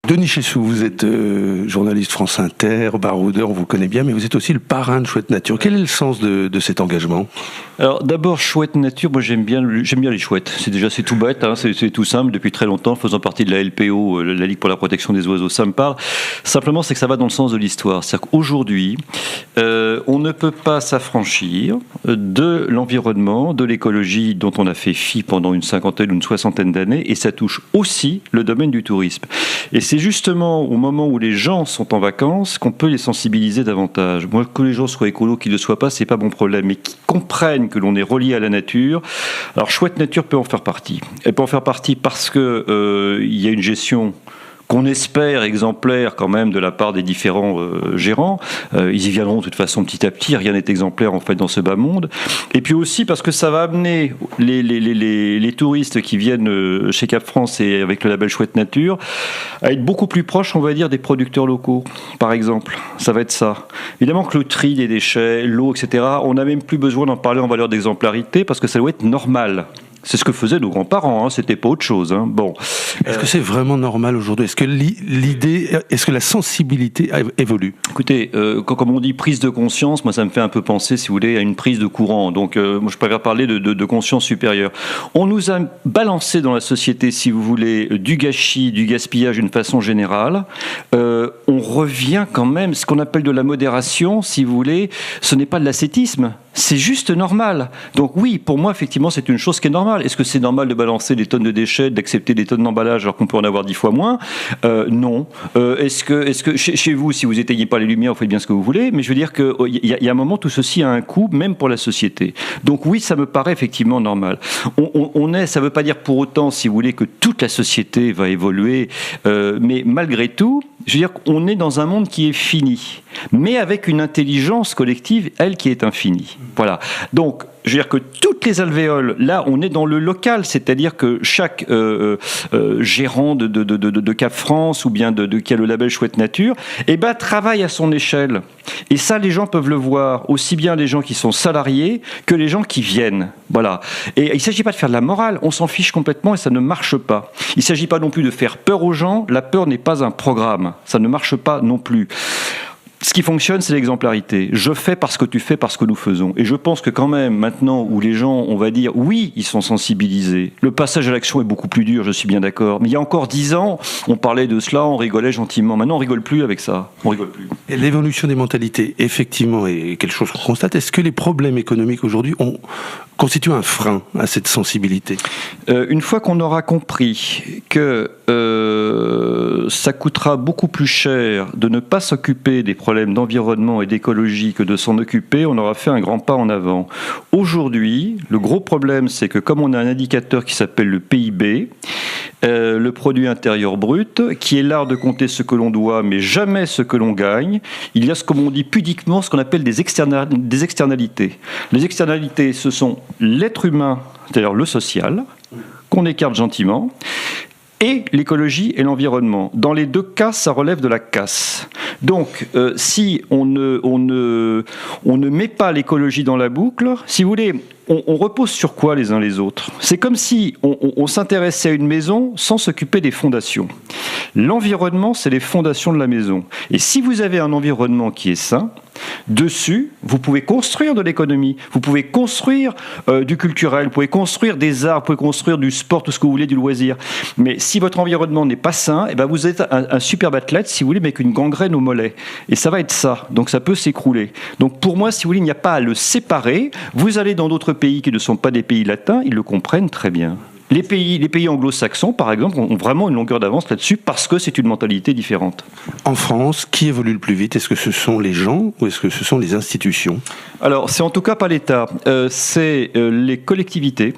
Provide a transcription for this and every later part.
Denis Chessou, vous êtes journaliste France Inter, baroudeur, on vous connaît bien, mais vous êtes aussi le parrain de Chouette Nature. Quel est le sens de cet engagement ? Alors d'abord, Chouette Nature, moi j'aime bien les chouettes. C'est tout bête, hein, c'est tout simple, depuis très longtemps, faisant partie de la LPO, la Ligue pour la protection des oiseaux, ça me parle. Simplement, c'est que ça va dans le sens de l'histoire. C'est-à-dire qu'aujourd'hui, on ne peut pas s'affranchir de l'environnement, de l'écologie dont on a fait fi pendant une cinquantaine ou une soixantaine d'années, et ça touche aussi le domaine du tourisme. Et c'est justement au moment où les gens sont en vacances qu'on peut les sensibiliser davantage. Moi, que les gens soient écolos, qu'ils ne le soient pas, c'est pas mon problème, mais qu'ils comprennent que l'on est relié à la nature. Alors, Chouette Nature peut en faire partie. Elle peut en faire partie parce que il y a une gestion qu'on espère exemplaire quand même de la part des différents gérants. Ils y viendront de toute façon petit à petit, rien n'est exemplaire en fait dans ce bas monde. Et puis aussi parce que ça va amener les touristes qui viennent chez Cap France et avec le label Chouette Nature à être beaucoup plus proches, on va dire, des producteurs locaux, par exemple. Ça va être ça. Évidemment que le tri des déchets, l'eau, etc., on n'a même plus besoin d'en parler en valeur d'exemplarité parce que ça doit être normal. C'est ce que faisaient nos grands-parents, hein, c'était pas autre chose. Hein. Bon. Est-ce que c'est vraiment normal aujourd'hui ? Est-ce que la sensibilité évolue ? Écoutez, comme on dit prise de conscience, moi ça me fait un peu penser, si vous voulez, à une prise de courant. Donc moi je préfère parler de conscience supérieure. On nous a balancé dans la société, si vous voulez, du gâchis, du gaspillage d'une façon générale. On revient quand même, ce qu'on appelle de la modération, si vous voulez, ce n'est pas de l'ascétisme. C'est juste normal. Donc oui, pour moi, effectivement, c'est une chose qui est normale. Est-ce que c'est normal de balancer des tonnes de déchets, d'accepter des tonnes d'emballage alors qu'on peut en avoir 10 fois moins ? Non. Est-ce que chez vous, si vous n'éteignez pas les lumières, vous faites bien ce que vous voulez, mais je veux dire qu'il y a un moment, tout ceci a un coût, même pour la société. Donc oui, ça me paraît effectivement normal. Ça ne veut pas dire pour autant, si vous voulez, que toute la société va évoluer, mais malgré tout, je veux dire qu'on est dans un monde qui est fini, mais avec une intelligence collective, elle, qui est infinie. Voilà. Donc, je veux dire que toutes les alvéoles, là, on est dans le local, c'est-à-dire que chaque gérant de Cap France ou bien qui a le label Chouette Nature, travaille à son échelle. Et ça, les gens peuvent le voir, aussi bien les gens qui sont salariés que les gens qui viennent. Voilà. Et il ne s'agit pas de faire de la morale, on s'en fiche complètement et ça ne marche pas. Il ne s'agit pas non plus de faire peur aux gens, la peur n'est pas un programme, ça ne marche pas non plus. Ce qui fonctionne, c'est l'exemplarité. Je fais parce que tu fais, parce que nous faisons. Et je pense que quand même, maintenant où les gens, on va dire, oui, ils sont sensibilisés. Le passage à l'action est beaucoup plus dur, je suis bien d'accord. Mais il y a encore 10 ans, on parlait de cela, on rigolait gentiment. Maintenant, on rigole plus avec ça. On rigole plus. Et l'évolution des mentalités, effectivement, est quelque chose qu'on constate. Est-ce que les problèmes économiques aujourd'hui constituent un frein à cette sensibilité ? Une fois qu'on aura compris que ça coûtera beaucoup plus cher de ne pas s'occuper des problèmes d'environnement et d'écologie que de s'en occuper, on aura fait un grand pas en avant. Aujourd'hui, le gros problème, c'est que comme on a un indicateur qui s'appelle le PIB, le produit intérieur brut, qui est l'art de compter ce que l'on doit, mais jamais ce que l'on gagne, il y a comme on dit pudiquement, ce qu'on appelle des externalités. Les externalités, ce sont l'être humain, c'est-à-dire le social, qu'on écarte gentiment, et l'écologie et l'environnement. Dans les deux cas, ça relève de la casse. Donc, si on ne met pas l'écologie dans la boucle, si vous voulez, on repose sur quoi les uns les autres ? C'est comme si on s'intéressait à une maison sans s'occuper des fondations. L'environnement, c'est les fondations de la maison. Et si vous avez un environnement qui est sain, dessus, vous pouvez construire de l'économie, vous pouvez construire du culturel, vous pouvez construire des arts, vous pouvez construire du sport, tout ce que vous voulez, du loisir. Mais si votre environnement n'est pas sain, vous êtes un superbe athlète, si vous voulez, mais avec une gangrène au mollet. Et ça va être ça. Donc ça peut s'écrouler. Donc pour moi, si vous voulez, il n'y a pas à le séparer. Vous allez dans d'autres pays qui ne sont pas des pays latins, ils le comprennent très bien. Les pays anglo-saxons, par exemple, ont vraiment une longueur d'avance là-dessus parce que c'est une mentalité différente. En France, qui évolue le plus vite ? Est-ce que ce sont les gens ou est-ce que ce sont les institutions ? Alors, c'est en tout cas pas l'État, c'est les collectivités.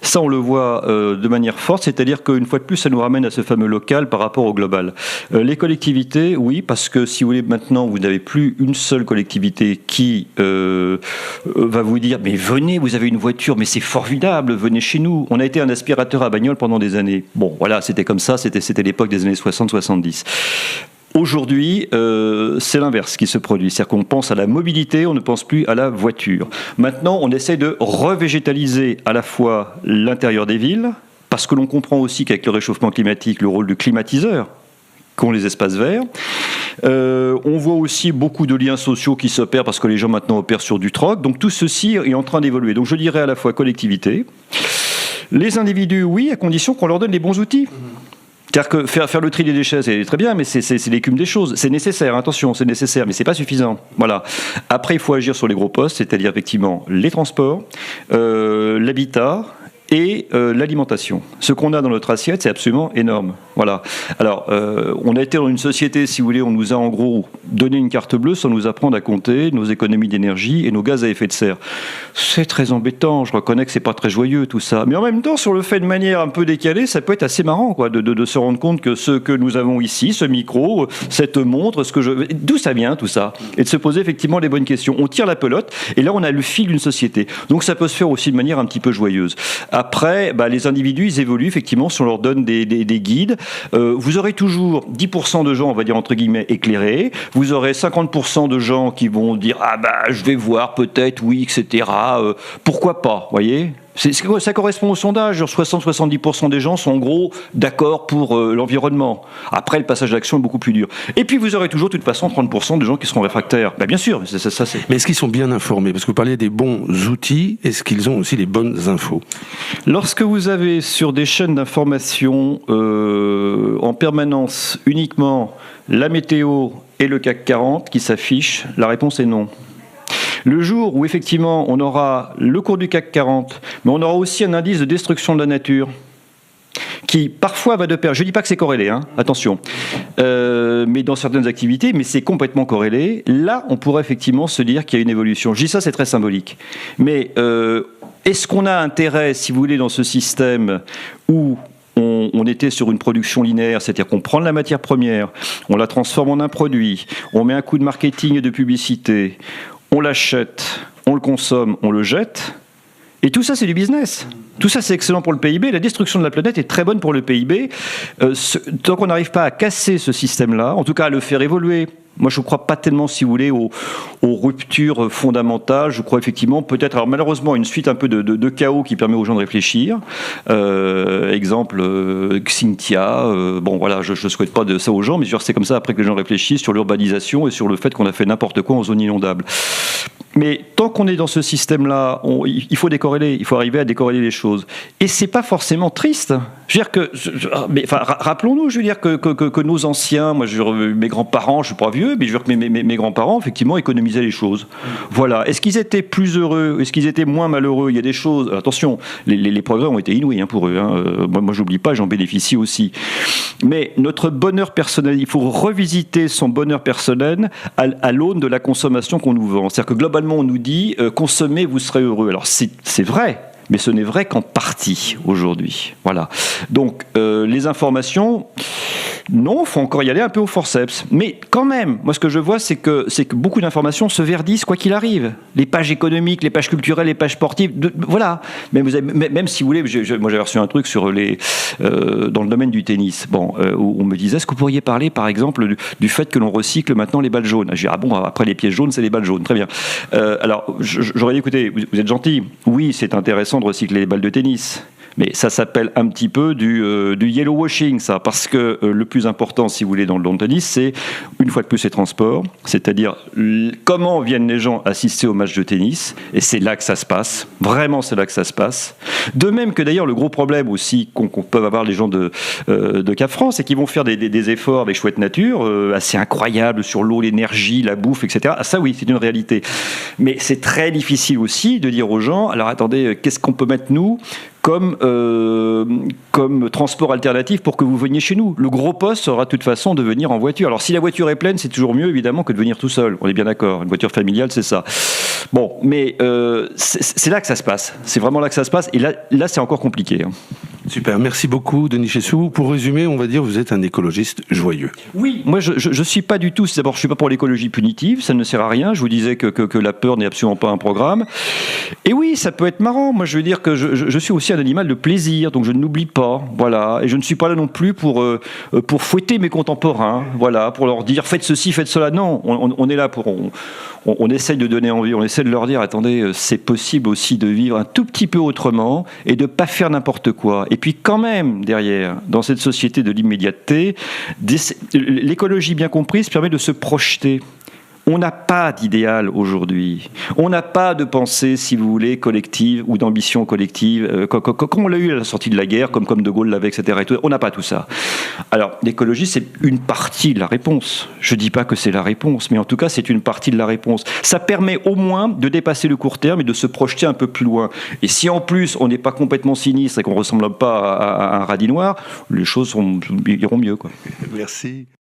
Ça, on le voit de manière forte, c'est-à-dire qu'une fois de plus, ça nous ramène à ce fameux local par rapport au global. Les collectivités, oui, parce que si vous voulez, maintenant, vous n'avez plus une seule collectivité qui va vous dire « Mais venez, vous avez une voiture, mais c'est formidable, venez chez nous ». On a été un aspirateur à bagnole pendant des années. Bon, voilà, c'était comme ça, c'était l'époque des années 60-70. Aujourd'hui, c'est l'inverse qui se produit. C'est-à-dire qu'on pense à la mobilité, on ne pense plus à la voiture. Maintenant, on essaie de revégétaliser à la fois l'intérieur des villes, parce que l'on comprend aussi qu'avec le réchauffement climatique, le rôle de climatiseur, qu'ont les espaces verts. On voit aussi beaucoup de liens sociaux qui s'opèrent parce que les gens maintenant opèrent sur du troc. Donc tout ceci est en train d'évoluer. Donc je dirais à la fois collectivité, les individus, oui, à condition qu'on leur donne les bons outils. Car que faire le tri des déchets, c'est très bien, mais c'est l'écume des choses. C'est nécessaire, attention, c'est nécessaire, mais c'est pas suffisant. Voilà. Après, il faut agir sur les gros postes, c'est-à-dire effectivement les transports, l'habitat et l'alimentation. Ce qu'on a dans notre assiette, c'est absolument énorme. Voilà. Alors, on a été dans une société, si vous voulez, on nous a en gros donné une carte bleue sans nous apprendre à compter nos économies d'énergie et nos gaz à effet de serre. C'est très embêtant, je reconnais que c'est pas très joyeux tout ça. Mais en même temps, sur le fait de manière un peu décalée, ça peut être assez marrant, quoi, de se rendre compte que ce que nous avons ici, ce micro, cette montre, d'où ça vient tout ça, et de se poser effectivement les bonnes questions. On tire la pelote et là on a le fil d'une société. Donc ça peut se faire aussi de manière un petit peu joyeuse. Après, les individus, ils évoluent effectivement si on leur donne des guides. Vous aurez toujours 10% de gens, on va dire entre guillemets, éclairés. Vous aurez 50% de gens qui vont dire je vais voir peut-être, oui, etc. Pourquoi pas, voyez ? Ça correspond au sondage. 60-70% des gens sont en gros d'accord pour l'environnement. Après, le passage à l'action est beaucoup plus dur. Et puis, vous aurez toujours, de toute façon, 30% de gens qui seront réfractaires. Bien sûr, ça c'est... Mais est-ce qu'ils sont bien informés ? Parce que vous parliez des bons outils, est-ce qu'ils ont aussi les bonnes infos ? Lorsque vous avez sur des chaînes d'information en permanence uniquement la météo et le CAC 40 qui s'affichent, la réponse est non. Le jour où effectivement on aura le cours du CAC 40, mais on aura aussi un indice de destruction de la nature qui parfois va de pair. Je ne dis pas que c'est corrélé, attention, mais dans certaines activités, mais c'est complètement corrélé. Là, on pourrait effectivement se dire qu'il y a une évolution. Je dis ça, c'est très symbolique. Mais est-ce qu'on a intérêt, si vous voulez, dans ce système où on était sur une production linéaire, c'est-à-dire qu'on prend de la matière première, on la transforme en un produit, on met un coup de marketing et de publicité, on l'achète, on le consomme, on le jette, et tout ça c'est du business. Tout ça c'est excellent pour le PIB, la destruction de la planète est très bonne pour le PIB. Tant qu'on n'arrive pas à casser ce système-là, en tout cas à le faire évoluer, moi je ne crois pas tellement, si vous voulez, aux ruptures fondamentales. Je crois effectivement peut-être, alors malheureusement, une suite un peu de chaos qui permet aux gens de réfléchir. Exemple, Xynthia, voilà, je ne souhaite pas de ça aux gens, mais c'est comme ça après que les gens réfléchissent sur l'urbanisation et sur le fait qu'on a fait n'importe quoi en zone inondable. Mais tant qu'on est dans ce système-là, il faut décorréler, il faut arriver à décorréler les choses. Et c'est pas forcément triste. Je veux dire que, rappelons-nous, je veux dire que nos anciens, moi, mes grands-parents, je suis pas vieux, mais je veux dire que mes grands-parents, effectivement, économisaient les choses. Voilà. Est-ce qu'ils étaient plus heureux ? Est-ce qu'ils étaient moins malheureux ? Il y a des choses. Attention, les progrès ont été inouïs pour eux. Moi, j'oublie pas, j'en bénéficie aussi. Mais notre bonheur personnel, il faut revisiter son bonheur personnel à l'aune de la consommation qu'on nous vend. C'est-à-dire que globalement, on nous dit consommez, vous serez heureux. Alors c'est vrai, mais ce n'est vrai qu'en partie aujourd'hui. Voilà. Donc les informations, non, il faut encore y aller un peu au forceps. Mais quand même, moi ce que je vois, c'est que beaucoup d'informations se verdissent quoi qu'il arrive. Les pages économiques, les pages culturelles, les pages sportives, voilà. Même si vous voulez, moi j'avais reçu un truc sur dans le domaine du tennis. Où on me disait, est-ce que vous pourriez parler, par exemple, du fait que l'on recycle maintenant les balles jaunes ? J'ai dit, après les pièces jaunes, c'est les balles jaunes. Très bien. Alors, j'aurais dit, écoutez, vous êtes gentil. Oui, c'est intéressant de recycler les balles de tennis. Mais ça s'appelle un petit peu du yellow washing, ça, parce que le plus important, si vous voulez, dans le tennis, c'est, une fois de plus, les transports, c'est-à-dire comment viennent les gens assister au match de tennis, et c'est là que ça se passe, vraiment c'est là que ça se passe. De même que d'ailleurs, le gros problème aussi qu'on peut avoir les gens de Cap France, c'est qu'ils vont faire des efforts avec Chouette Nature, assez incroyables sur l'eau, l'énergie, la bouffe, etc. Ah, ça oui, c'est une réalité. Mais c'est très difficile aussi de dire aux gens, alors attendez, qu'est-ce qu'on peut mettre nous comme transport alternatif pour que vous veniez chez nous. Le gros poste sera de toute façon de venir en voiture. Alors si la voiture est pleine, c'est toujours mieux évidemment que de venir tout seul. On est bien d'accord. Une voiture familiale, c'est ça. Bon, mais c'est là que ça se passe. C'est vraiment là que ça se passe. Et là c'est encore compliqué. Super, merci beaucoup Denis Chessou. Pour résumer, on va dire vous êtes un écologiste joyeux. Oui, moi je suis pas du tout, d'abord je suis pas pour l'écologie punitive, ça ne sert à rien, je vous disais que la peur n'est absolument pas un programme. Et oui, ça peut être marrant, moi je veux dire que je suis aussi un animal de plaisir, donc je n'oublie pas, voilà, et je ne suis pas là non plus pour fouetter mes contemporains, voilà, pour leur dire faites ceci, faites cela, non, on est là pour... On essaye de donner envie, on essaie de leur dire attendez, c'est possible aussi de vivre un tout petit peu autrement et de pas faire n'importe quoi. Et puis quand même, derrière, dans cette société de l'immédiateté, l'écologie bien comprise permet de se projeter. On n'a pas d'idéal aujourd'hui. On n'a pas de pensée, si vous voulez, collective ou d'ambition collective, comme on l'a eu à la sortie de la guerre, comme De Gaulle l'avait, etc. Et tout. On n'a pas tout ça. Alors, l'écologie, c'est une partie de la réponse. Je ne dis pas que c'est la réponse, mais en tout cas, c'est une partie de la réponse. Ça permet au moins de dépasser le court terme et de se projeter un peu plus loin. Et si en plus, on n'est pas complètement sinistre et qu'on ne ressemble pas à un radis noir, les choses iront mieux, quoi. Merci.